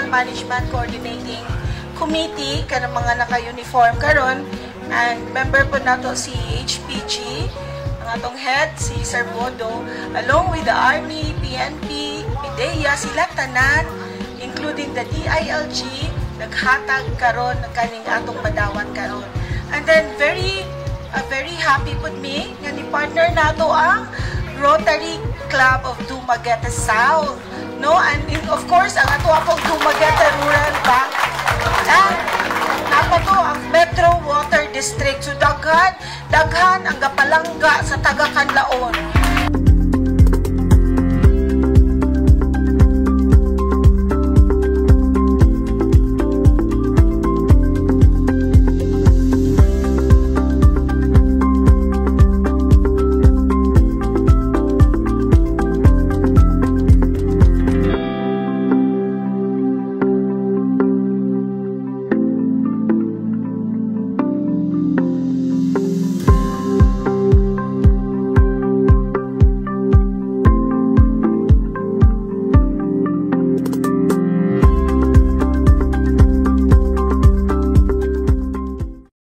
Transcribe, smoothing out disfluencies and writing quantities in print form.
Hospital Management Coordinating Committee kanang mga naka-uniform karon, and member po nato si HPG, ang atong head si Sir Bodo, along with the Army, PNP, PIDEA, sila tanan including the DILG naghatag karon ng kaning atong madawat karon. And then very happy pud me nga ni partner nato ang Rotary Club of Dumaguete South, no, and of course ang ato akong Dumaguete Rural Bank, and napato ang Metro Water District. So daghan ang gapalangga sa taga Canlaon.